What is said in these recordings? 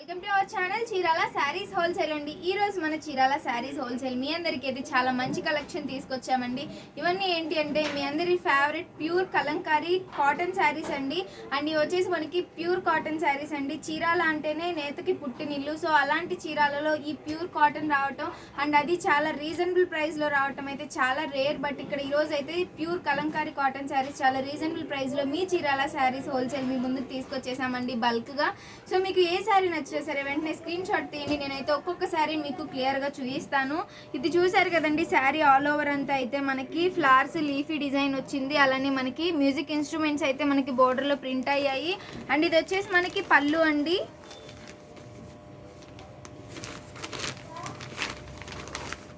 Welcome to our channel Chirala saris wholesale అండి. ఈ రోజు మన చీరాల శారీస్ హోల్సేల్ మీ అందరికీ అయితే చాలా మంచి కలెక్షన్ తీసుకొచ్చామండి. ఇవన్నీ ఏంటి అంటే మీ అందరి favourite pure Kalamkari cotton saris అండి. అండ్ ఇవి వచ్చేసి మనకి ప్యూర్ కాటన్ శారీస్ అండి. చీరాల అంటేనే నేతకి పుట్టినిల్లు. సో అలాంటి చీరాలలో ఈ ప్యూర్ కాటన్ రావటం అండ్ అది చాలా రీజనబుల్ ప్రైస్లో రావటం అయితే చాలా రేర్. బట్ ఇక్కడ ఈరోజు అయితే ప్యూర్ కలంకారీ కాటన్ శారీస్ చాలా రీజనబుల్ ప్రైస్లో మీ చీరాల శారీస్ హోల్సేల్ మీ ముందుకు తీసుకొచ్చేసామండి బల్క్గా. సో మీకు ఏ శారీ నచ్చినా సరే వెంటనే స్క్రీన్ షాట్ తీయండి. నేనైతే ఒక్కొక్క శారీ మీకు క్లియర్గా చూపిస్తాను. ఇది చూసారు కదండి, శారీ ఆల్ ఓవర్ అంతా అయితే మనకి ఫ్లవర్స్ లీఫీ డిజైన్ వచ్చింది. అలానే మనకి మ్యూజిక్ ఇన్స్ట్రుమెంట్స్ అయితే మనకి బోర్డర్లో ప్రింట్ అయ్యాయి. అండ్ ఇది వచ్చేసి మనకి పళ్ళు అండి.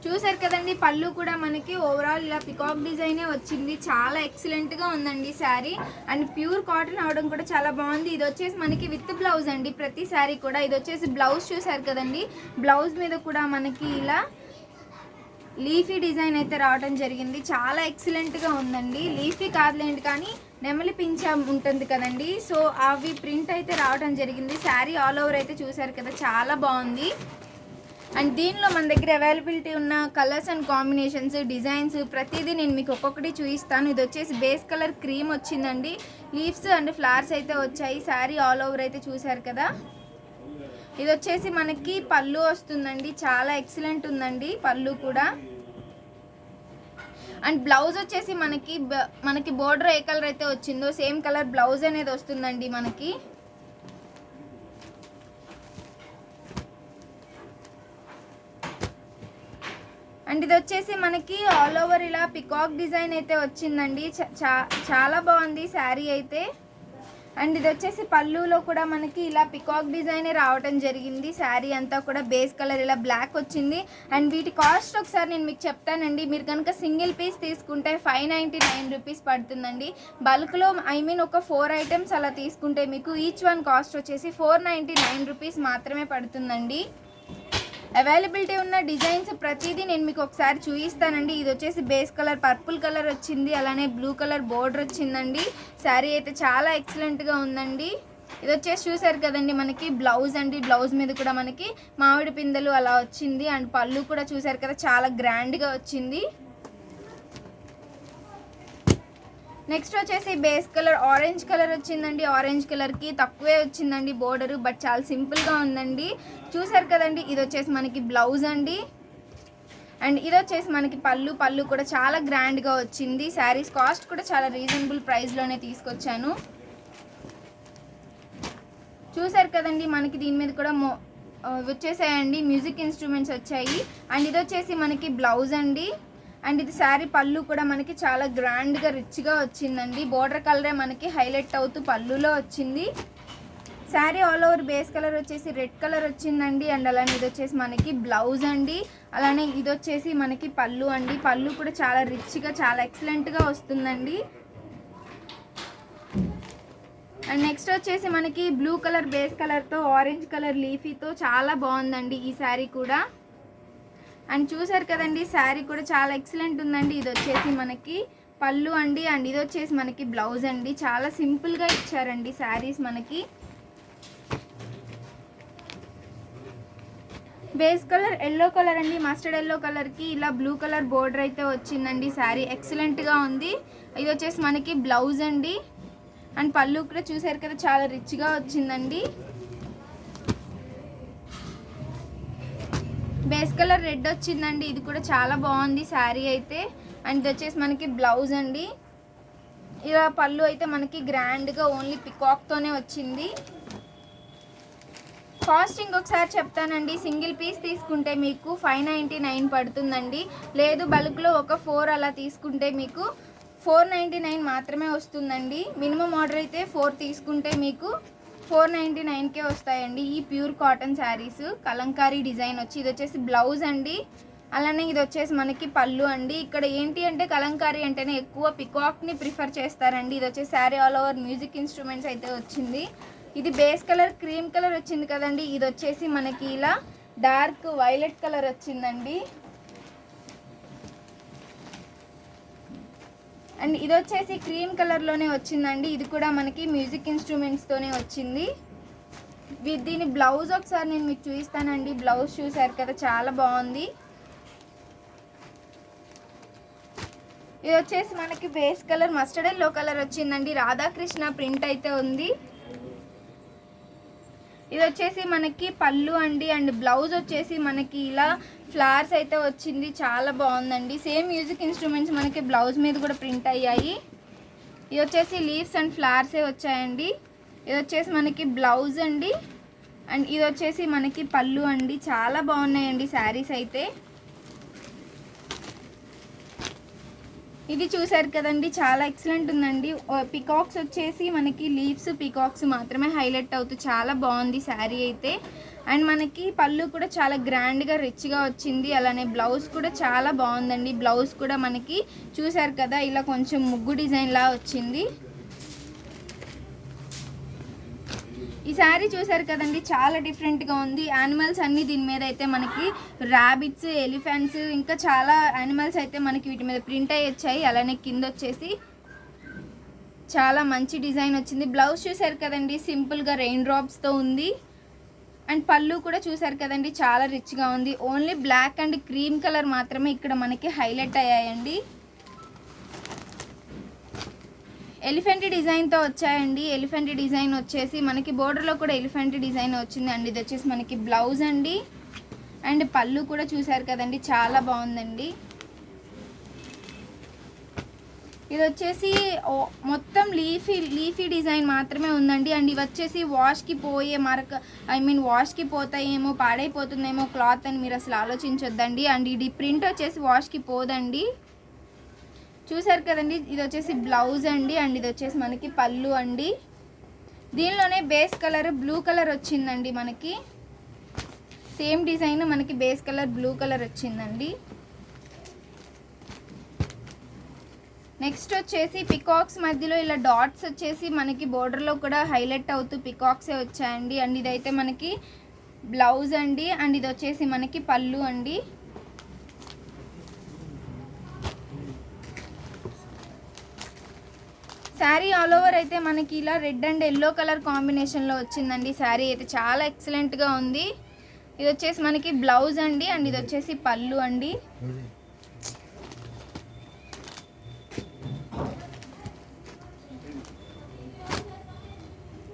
చూసారు కదండి, పళ్ళు కూడా మనకి ఓవరాల్ ఇలా పికాక్ డిజైనే వచ్చింది. చాలా ఎక్సలెంట్గా ఉందండి శారీ. అండ్ ప్యూర్ కాటన్ అవడం కూడా చాలా బాగుంది. ఇది వచ్చేసి మనకి విత్ బ్లౌజ్ అండి. ప్రతి శారీ కూడా ఇది వచ్చేసి బ్లౌజ్ చూసారు కదండి, బ్లౌజ్ మీద కూడా మనకి ఇలా లీఫీ డిజైన్ అయితే రావడం జరిగింది. చాలా ఎక్సలెంట్గా ఉందండి. లీఫీ కాదులేండి కానీ నెమలి పింఛ ఉంటుంది కదండి, సో అవి ప్రింట్ అయితే రావడం జరిగింది. శారీ ఆల్ ఓవర్ అయితే చూసారు కదా, చాలా బాగుంది. అండ్ దీనిలో మన దగ్గర అవైలబిలిటీ ఉన్న కలర్స్ అండ్ కాంబినేషన్స్ డిజైన్స్ ప్రతిదీ నేను మీకు ఒక్కొక్కటి చూపిస్తాను. ఇది వచ్చేసి బేస్ కలర్ క్రీమ్ వచ్చిందండి. లీవ్స్ అండ్ ఫ్లవర్స్ అయితే వచ్చాయి. శారీ ఆల్ ఓవర్ అయితే చూసారు కదా. ఇది వచ్చేసి మనకి పళ్ళు వస్తుందండి. చాలా ఎక్సలెంట్ ఉందండి పళ్ళు కూడా. అండ్ బ్లౌజ్ వచ్చేసి మనకి బోర్డర్ ఏ కలర్ అయితే వచ్చిందో సేమ్ కలర్ బ్లౌజ్ అనేది వస్తుందండి మనకి. అండ్ ఇది వచ్చేసి మనకి ఆల్ ఓవర్ ఇలా పికాక్ డిజైన్ అయితే వచ్చిందండి. చాలా బాగుంది శారీ అయితే. అండ్ ఇది వచ్చేసి పళ్ళులో కూడా మనకి ఇలా పికాక్ డిజైనే రావడం జరిగింది. శారీ అంతా కూడా బేస్ కలర్ ఇలా బ్లాక్ వచ్చింది. అండ్ వీటి కాస్ట్ ఒకసారి నేను మీకు చెప్తానండి. మీరు కనుక సింగిల్ పీస్ తీసుకుంటే 599 రూపీస్ పడుతుందండి. బల్క్లో ఒక 4 ఐటమ్స్ అలా తీసుకుంటే మీకు ఈచ్ వన్ కాస్ట్ వచ్చేసి 499 రూపీస్ మాత్రమే పడుతుందండి. అవైలబిలిటీ ఉన్న డిజైన్స్ ప్రతిదీ నేను మీకు ఒకసారి చూపిస్తానండి. ఇది వచ్చేసి బేస్ కలర్ పర్పుల్ కలర్ వచ్చింది. అలానే బ్లూ కలర్ బోర్డర్ వచ్చిందండి. శారీ అయితే చాలా ఎక్సలెంట్గా ఉందండి. ఇది వచ్చేసి చూసారు కదండి మనకి బ్లౌజ్ అండి. బ్లౌజ్ మీద కూడా మనకి మామిడి పిందెలు అలా వచ్చింది. అండ్ పళ్ళు కూడా చూసారు కదా, చాలా గ్రాండ్గా వచ్చింది. నెక్స్ట్ వచ్చేసి బేస్ కలర్ ఆరెంజ్ కలర్ వచ్చిందండి. ఆరెంజ్ కలర్కి తక్కువే వచ్చిందండి బోర్డరు, బట్ చాలా సింపుల్గా ఉందండి. చూసారు కదండి, ఇది వచ్చేసి మనకి బ్లౌజ్ అండి. అండ్ ఇది వచ్చేసి మనకి పళ్ళు కూడా చాలా గ్రాండ్గా వచ్చింది. శారీస్ కాస్ట్ కూడా చాలా రీజనబుల్ ప్రైస్లోనే తీసుకొచ్చాను. చూసారు కదండి, మనకి దీని మీద కూడా వచ్చేసాయండి మ్యూజిక్ ఇన్స్ట్రుమెంట్స్ వచ్చాయి. అండ్ ఇది వచ్చేసి మనకి బ్లౌజ్ అండి. అండ్ ఇది శారీ పళ్ళు కూడా మనకి చాలా గ్రాండ్గా రిచ్గా వచ్చిందండి. బోర్డర్ కలరే మనకి హైలైట్ అవుతూ పళ్ళులో వచ్చింది. Sari all over base colour వచ్చేసి రెడ్ కలర్ వచ్చిందండి. అండ్ అలానే ఇది వచ్చేసి మనకి బ్లౌజ్ అండి. అలానే ఇది వచ్చేసి మనకి పళ్ళు అండి. పళ్ళు కూడా చాలా రిచ్గా చాలా ఎక్సలెంట్గా వస్తుందండి. అండ్ నెక్స్ట్ వచ్చేసి మనకి బ్లూ కలర్ బేస్ కలర్తో ఆరెంజ్ కలర్ లీఫీతో చాలా బాగుందండి ఈ శారీ కూడా. అండ్ చూసారు కదండి, శారీ కూడా చాలా ఎక్సలెంట్ ఉందండి. ఇది వచ్చేసి మనకి పళ్ళు అండి. అండ్ ఇది వచ్చేసి మనకి బ్లౌజ్ అండి. చాలా సింపుల్గా ఇచ్చారండి శారీస్ మనకి. బేస్ కలర్ ఎల్లో కలర్ అండి. మస్టర్డ్ ఎల్లో కలర్కి ఇలా బ్లూ కలర్ బోర్డర్ అయితే వచ్చిందండి. శారీ ఎక్సలెంట్గా ఉంది. ఇది వచ్చేసి మనకి బ్లౌజ్ అండి. అండ్ పళ్ళు కూడా చూసారు కదా, చాలా రిచ్గా వచ్చిందండి. బేస్ కలర్ రెడ్ వచ్చిందండి. ఇది కూడా చాలా బాగుంది శారీ అయితే. అండ్ ఇది వచ్చేసి మనకి బ్లౌజ్ అండి. ఇలా పళ్ళు అయితే మనకి గ్రాండ్గా ఓన్లీ పికాక్తోనే వచ్చింది. కాస్ట్ ఇంకొకసారి చెప్తానండి. సింగిల్ పీస్ తీసుకుంటే మీకు 599 పడుతుందండి. లేదు బల్క్లో ఒక 4 అలా తీసుకుంటే మీకు 499 మాత్రమే వస్తుందండి. మినిమం ఆర్డర్ అయితే 4 తీసుకుంటే మీకు 499కే వస్తాయండి ఈ pure cotton saris. Kalamkari design వచ్చి ఇది వచ్చేసి బ్లౌజ్ అండి. అలానే ఇది వచ్చేసి మనకి పళ్ళు అండి. ఇక్కడ ఏంటి అంటే కలంకారీ అంటేనే ఎక్కువ పికాక్ని ప్రిఫర్ చేస్తారండి. ఇది వచ్చేసి sari all over music instruments అయితే వచ్చింది. ఇది బేస్ కలర్ క్రీమ్ కలర్ వచ్చింది కదండి. ఇది వచ్చేసి మనకి ఇలా డార్క్ వైలెట్ కలర్ వచ్చిందండి. అండ్ ఇది వచ్చేసి క్రీమ్ కలర్లోనే వచ్చిందండి. ఇది కూడా మనకి మ్యూజిక్ ఇన్స్ట్రుమెంట్స్తోనే వచ్చింది. దీని బ్లౌజ్ ఒకసారి నేను మీకు చూపిస్తానండి. బ్లౌజ్ చూసారు కదా, చాలా బాగుంది. ఇది వచ్చేసి మనకి base colour mustard yellow colour వచ్చిందండి. రాధాకృష్ణ ప్రింట్ అయితే ఉంది. ఇది వచ్చేసి మనకి పళ్ళు అండి. అండ్ బ్లౌజ్ వచ్చేసి మనకి ఇలా ఫ్లవర్స్ అయితే వచ్చింది, చాలా బాగుందండి. సేమ్ మ్యూజిక్ ఇన్స్ట్రుమెంట్స్ మనకి బ్లౌజ్ మీద కూడా ప్రింట్ అయ్యాయి. ఇది వచ్చేసి లీవ్స్ అండ్ ఫ్లవర్సే వచ్చాయండి. ఇది వచ్చేసి మనకి బ్లౌజ్ అండి. అండ్ ఇది వచ్చేసి మనకి పళ్ళు అండి. చాలా బాగున్నాయండి శారీస్ అయితే. ఇది చూసారు కదండి, చాలా ఎక్సలెంట్ ఉందండి. పికాక్స్ వచ్చేసి మనకి లీవ్స్ పికాక్స్ మాత్రమే హైలైట్ అవుతూ చాలా బాగుంది శారీ అయితే. అండ్ మనకి పళ్ళు కూడా చాలా గ్రాండ్గా రిచ్గా వచ్చింది. అలానే బ్లౌజ్ కూడా చాలా బాగుందండి. బ్లౌజ్ కూడా మనకి చూసారు కదా, ఇలా కొంచెం ముగ్గు డిజైన్ లా వచ్చింది. ఈ శారీ చూసారు కదండి, చాలా డిఫరెంట్గా ఉంది. యానిమల్స్ అన్నీ దీని మీద అయితే మనకి ర్యాబిట్స్, ఎలిఫెంట్స్, ఇంకా చాలా యానిమల్స్ అయితే మనకి వీటి మీద ప్రింట్ అయ్యి వచ్చాయి. అలానే కింద వచ్చేసి చాలా మంచి డిజైన్ వచ్చింది. బ్లౌజ్ చూసారు కదండి, సింపుల్గా రెయిన్ డ్రాప్స్తో ఉంది. అండ్ పళ్ళు కూడా చూసారు కదండి, చాలా రిచ్గా ఉంది. Only black and cream colour మాత్రమే ఇక్కడ మనకి హైలైట్ అయ్యాయండి. ఎలిఫెంట్ డిజైన్తో వచ్చాయండి. ఎలిఫెంట్ డిజైన్ వచ్చేసి మనకి బోర్డర్లో కూడా ఎలిఫెంట్ డిజైన్ వచ్చింది. అండ్ ఇది వచ్చేసి మనకి బ్లౌజ్ అండి. అండ్ పళ్ళు కూడా చూసారు కదండి, చాలా బాగుందండి. ఇది వచ్చేసి మొత్తం లీఫీ డిజైన్ మాత్రమే ఉందండి. అండ్ ఇవి వచ్చేసి వాష్కి పోయే వాష్కి పోతాయేమో, పాడైపోతుందేమో క్లాత్ అని మీరు అసలు ఆలోచించొద్దండి. అండ్ ఇది ప్రింట్ వచ్చేసి వాష్కి పోదండి. చూసారు కదండి, ఇది వచ్చేసి బ్లౌజ్ అండి. అండ్ ఇది వచ్చేసి మనకి పళ్ళు అండి. దీనిలోనే బేస్ కలర్ బ్లూ కలర్ వచ్చిందండి. మనకి సేమ్ డిజైన్ మనకి బేస్ కలర్ బ్లూ కలర్ వచ్చిందండి. నెక్స్ట్ వచ్చేసి పికాక్స్ మధ్యలో ఇలా డాట్స్ వచ్చేసి మనకి బోర్డర్లో కూడా హైలైట్ అవుతూ పికాక్సే వచ్చాయండి. అండ్ ఇదైతే మనకి బ్లౌజ్ అండి. అండ్ ఇది వచ్చేసి మనకి పళ్ళు అండి. శారీ ఆల్ ఓవర్ అయితే మనకి ఇలా రెడ్ అండ్ ఎల్లో కలర్ కాంబినేషన్లో వచ్చిందండి. శారీ అయితే చాలా ఎక్సలెంట్గా ఉంది. ఇది వచ్చేసి మనకి బ్లౌజ్ అండి. అండ్ ఇది వచ్చేసి పళ్ళు అండి.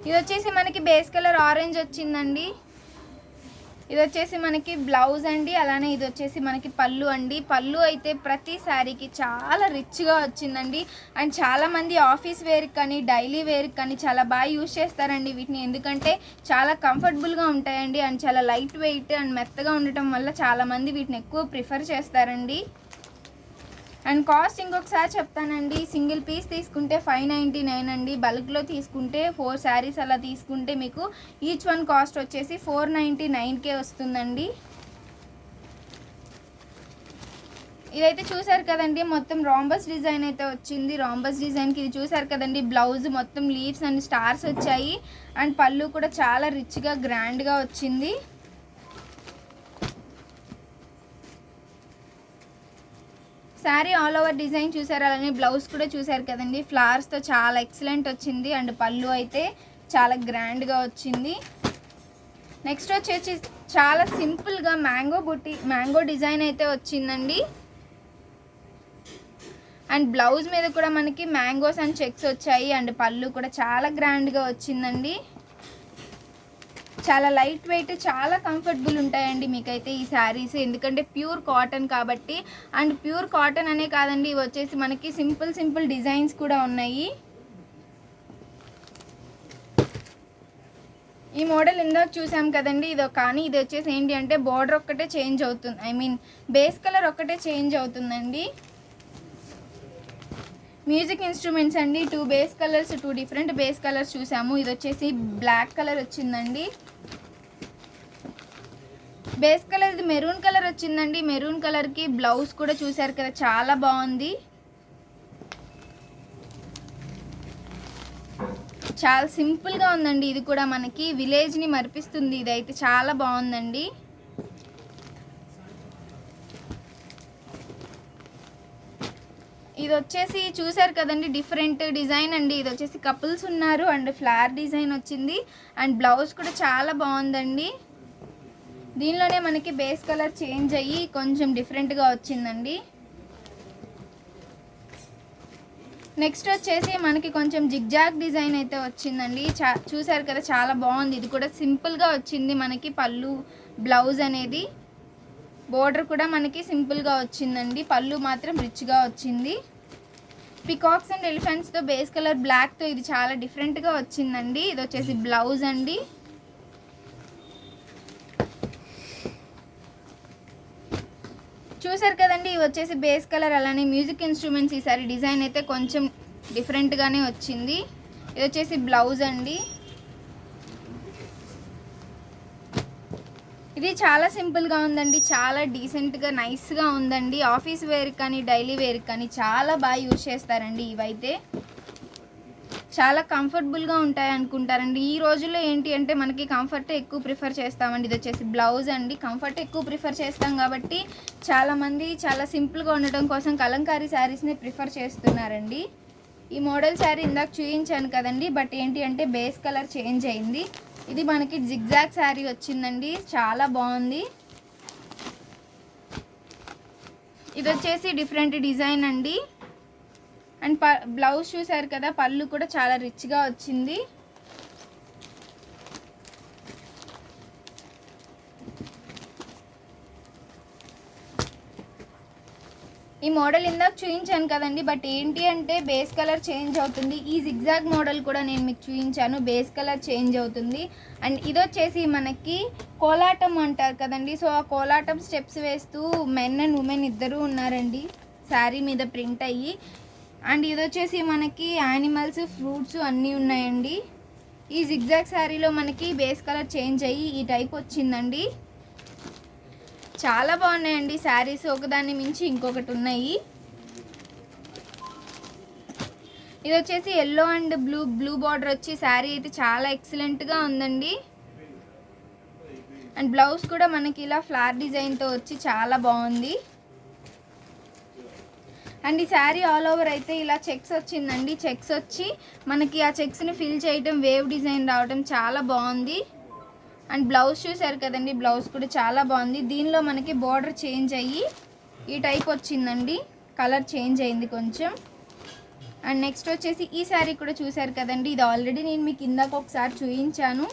ఇది వచ్చేసి మనకి బేస్ కలర్ ఆరెంజ్ వచ్చిందండి. ఇది వచ్చేసి మనకి బ్లౌజ్ అండి. అలానే ఇది వచ్చేసి మనకి పళ్ళు అండి. పళ్ళు అయితే ప్రతి శారీకి చాలా రిచ్గా వచ్చిందండి. అండ్ చాలామంది ఆఫీస్ వేర్కి కానీ డైలీ వేర్కి కానీ చాలా బాగా యూజ్ చేస్తారండి వీటిని. ఎందుకంటే చాలా కంఫర్టబుల్గా ఉంటాయండి. అండ్ చాలా లైట్ వెయిట్ అండ్ మెత్తగా ఉండటం వల్ల చాలామంది వీటిని ఎక్కువ ప్రిఫర్ చేస్తారండి. అండ్ కాస్ట్ ఇంకొకసారి చెప్తానండి. సింగిల్ పీస్ తీసుకుంటే 599 అండి. బల్క్లో తీసుకుంటే 4 శారీస్ అలా తీసుకుంటే మీకు ఈచ్ వన్ కాస్ట్ వచ్చేసి 499కే వస్తుందండి. ఇదైతే చూసారు కదండి, మొత్తం రాంబస్ డిజైన్ అయితే వచ్చింది. రాంబస్ డిజైన్కి ఇది చూసారు కదండి, బ్లౌజ్ మొత్తం లీవ్స్ అండ్ స్టార్స్ వచ్చాయి. అండ్ పళ్ళు కూడా చాలా రిచ్గా గ్రాండ్గా వచ్చింది. శారీ ఆల్ ఓవర్ డిజైన్ చూసారు. అలానే బ్లౌజ్ కూడా చూసారు కదండి, ఫ్లవర్స్తో చాలా ఎక్సలెంట్ వచ్చింది. అండ్ పళ్ళు అయితే చాలా గ్రాండ్గా వచ్చింది. నెక్స్ట్ వచ్చేసి చాలా సింపుల్గా మ్యాంగో డిజైన్ అయితే వచ్చిందండి. అండ్ బ్లౌజ్ మీద కూడా మనకి మ్యాంగోస్ అండ్ చెక్స్ వచ్చాయి. అండ్ పళ్ళు కూడా చాలా గ్రాండ్గా వచ్చిందండి. చాలా లైట్ వెయిట్, చాలా కంఫర్టబుల్ ఉంటాయండి మీకైతే ఈ శారీస్. ఎందుకంటే ప్యూర్ కాటన్ కాబట్టి. అండ్ ప్యూర్ కాటన్ అనే కాదండి, ఇవి వచ్చేసి మనకి సింపుల్ డిజైన్స్ కూడా ఉన్నాయి. ఈ మోడల్ ఇందాక చూసాం కదండి, కానీ ఇది వచ్చేసి ఏంటి అంటే బార్డర్ ఒక్కటే చేంజ్ అవుతుంది. బేస్ కలర్ ఒక్కటే చేంజ్ అవుతుందండి. మ్యూజిక్ ఇన్స్ట్రుమెంట్స్ అండి. 2 డిఫరెంట్ బేస్ కలర్స్ చూసాము. ఇది వచ్చేసి బ్లాక్ కలర్ వచ్చిందండి. బేస్ కలర్ ఇది మెరూన్ కలర్ వచ్చిందండి. మెరూన్ కలర్కి బ్లౌజ్ కూడా చూసారు కదా, చాలా బాగుంది. చాలా సింపుల్గా ఉందండి. ఇది కూడా మనకి విలేజ్ని మరిపిస్తుంది. ఇదైతే చాలా బాగుందండి. ఇది వచ్చేసి చూసారు కదండి, డిఫరెంట్ డిజైన్ అండి. ఇది వచ్చేసి కపుల్స్ ఉన్నారు అండ్ ఫ్లవర్ డిజైన్ వచ్చింది అండ్ బ్లౌజ్ కూడా చాలా బాగుందండి. దీనిలోనే మనకి బేస్ కలర్ చేంజ్ అయ్యి కొంచెం డిఫరెంట్గా వచ్చిందండి. నెక్స్ట్ వచ్చేసి మనకి కొంచెం జిగ్జాగ్ డిజైన్ అయితే వచ్చిందండి. చూసారు కదా, చాలా బాగుంది. ఇది కూడా సింపుల్గా వచ్చింది మనకి పళ్ళు బ్లౌజ్ అనేది. బోర్డర్ కూడా మనకి సింపుల్గా వచ్చిందండి, పళ్ళు మాత్రం రిచ్గా వచ్చింది. పికాక్స్ అండ్ ఎలిఫెంట్స్తో బేస్ కలర్ బ్లాక్తో ఇది చాలా డిఫరెంట్గా వచ్చిందండి. ఇది వచ్చేసి బ్లౌజ్ అండి. చూసారు కదండి, ఇవి వచ్చేసి బేస్ కలర్. అలానే మ్యూజిక్ ఇన్స్ట్రుమెంట్స్ ఈసారి డిజైన్ అయితే కొంచెం డిఫరెంట్గానే వచ్చింది. ఇది వచ్చేసి బ్లౌజ్ అండి. ఇది చాలా సింపుల్గా ఉందండి, చాలా డీసెంట్గా నైస్గా ఉందండి. ఆఫీస్ వేర్ కానీ డైలీ వేర్ కానీ చాలా బాగా యూజ్ చేస్తారండి. ఇవైతే చాలా కంఫర్టబుల్గా ఉంటాయి అనుకుంటారండి. ఈ రోజుల్లో ఏంటి అంటే మనకి కంఫర్ట్ ఎక్కువ ప్రిఫర్ చేస్తామండి. ఇది వచ్చేసి బ్లౌజ్ అండి. కంఫర్ట్ ఎక్కువ ప్రిఫర్ చేస్తాం కాబట్టి చాలామంది చాలా సింపుల్గా ఉండటం కోసం కలంకారీ శారీస్ని ప్రిఫర్ చేస్తున్నారండి. ఈ మోడల్ శారీ ఇందాక చూపించాను కదండి, బట్ ఏంటి అంటే బేస్ కలర్ చేంజ్ అయింది. ఇది మనకి జిగ్జాగ్ శారీ వచ్చిందండి, చాలా బాగుంది. ఇది వచ్చేసి డిఫరెంట్ డిజైన్ అండి. అండ్ బ్లౌజ్ చూసారు కదా, పళ్ళు కూడా చాలా రిచ్గా వచ్చింది. ఈ మోడల్ ఇందాక చూపించాను కదండి, బట్ ఏంటి అంటే బేస్ కలర్ చేంజ్ అవుతుంది. ఈ జిగ్జాగ్ మోడల్ కూడా నేను మీకు చూపించాను, బేస్ కలర్ చేంజ్ అవుతుంది. అండ్ ఇది వచ్చేసి మనకి కోలాటం అంటారు కదండి, సో ఆ కోలాటం స్టెప్స్ వేస్తూ మెన్ అండ్ ఉమెన్ ఇద్దరు ఉన్నారండి శారీ మీద ప్రింట్ అయ్యి. అండ్ ఇది వచ్చేసి మనకి యానిమల్స్, ఫ్రూట్స్ అన్నీ ఉన్నాయండి. ఈ జిగ్జాగ్ శారీలో మనకి బేస్ కలర్ చేంజ్ అయ్యి ఈ టైప్ వచ్చిందండి. చాలా బాగున్నాయండి శారీస్, ఒకదాన్ని మించి ఇంకొకటి ఉన్నాయి. ఇది వచ్చేసి ఎల్లో అండ్ బ్లూ బార్డర్ వచ్చి శారీ అయితే చాలా ఎక్సలెంట్గా ఉందండి. అండ్ బ్లౌజ్ కూడా మనకి ఇలా ఫ్లవర్ డిజైన్తో వచ్చి చాలా బాగుంది. అండ్ ఈ శారీ ఆల్ ఓవర్ అయితే ఇలా చెక్స్ వచ్చిందండి. చెక్స్ వచ్చి మనకి ఆ చెక్స్ని ఫిల్ చేయడం, వేవ్ డిజైన్ రావడం చాలా బాగుంది. అండ్ బ్లౌజ్ చూసారు కదండి, బ్లౌజ్ కూడా చాలా బాగుంది. దీనిలో మనకి బార్డర్ చేంజ్ అయ్యి ఈ టైప్ వచ్చిందండి, కలర్ చేంజ్ అయింది కొంచెం. అండ్ నెక్స్ట్ వచ్చేసి ఈ శారీ కూడా చూసారు కదండి, ఇది ఆల్రెడీ నేను మీకు ఇందాక ఒకసారి చూపించాను.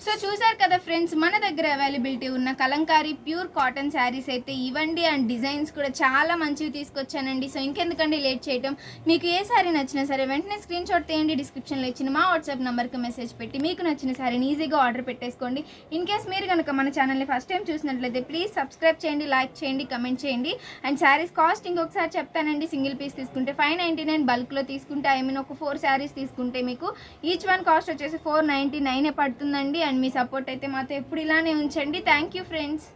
సో చూసారు కదా ఫ్రెండ్స్, మన దగ్గర అవైలబిలిటీ ఉన్న కలంకారీ ప్యూర్ కాటన్ శారీస్ అయితే ఇవ్వండి. అండ్ డిజైన్స్ కూడా చాలా మంచివి తీసుకొచ్చానండి. సో ఇంకెందుకండి లేట్ చేయటం, మీకు ఏ శారీ నచ్చినా సరే వెంటనే స్క్రీన్ షాట్ తీయండి. డిస్క్రిప్షన్లో ఇచ్చిన మా వాట్సాప్ నెంబర్కి మెసేజ్ పెట్టి మీకు నచ్చిన శారీని ఈజీగా ఆర్డర్ పెట్టేసుకోండి. ఇన్ కేస్ మీరు కనుక మన ఛానల్ని ఫస్ట్ టైం చూసినట్లయితే ప్లీజ్ సబ్స్క్రైబ్ చేయండి, లైక్ చేయండి, కమెంట్ చేయండి. అండ్ శారీస్ కాస్ట్ ఇంకొకసారి చెప్తానండి. సింగిల్ పీస్ తీసుకుంటే 599, బల్క్లో తీసుకుంటే ఒక 4 శారీస్ తీసుకుంటే మీకు ఈచ్ వన్ కాస్ట్ వచ్చేసి 499 పడుతుందండి. అండ్ మీ సపోర్ట్ అయితే మాతో ఎప్పుడు ఇలానే ఉంచండి. Thank you friends.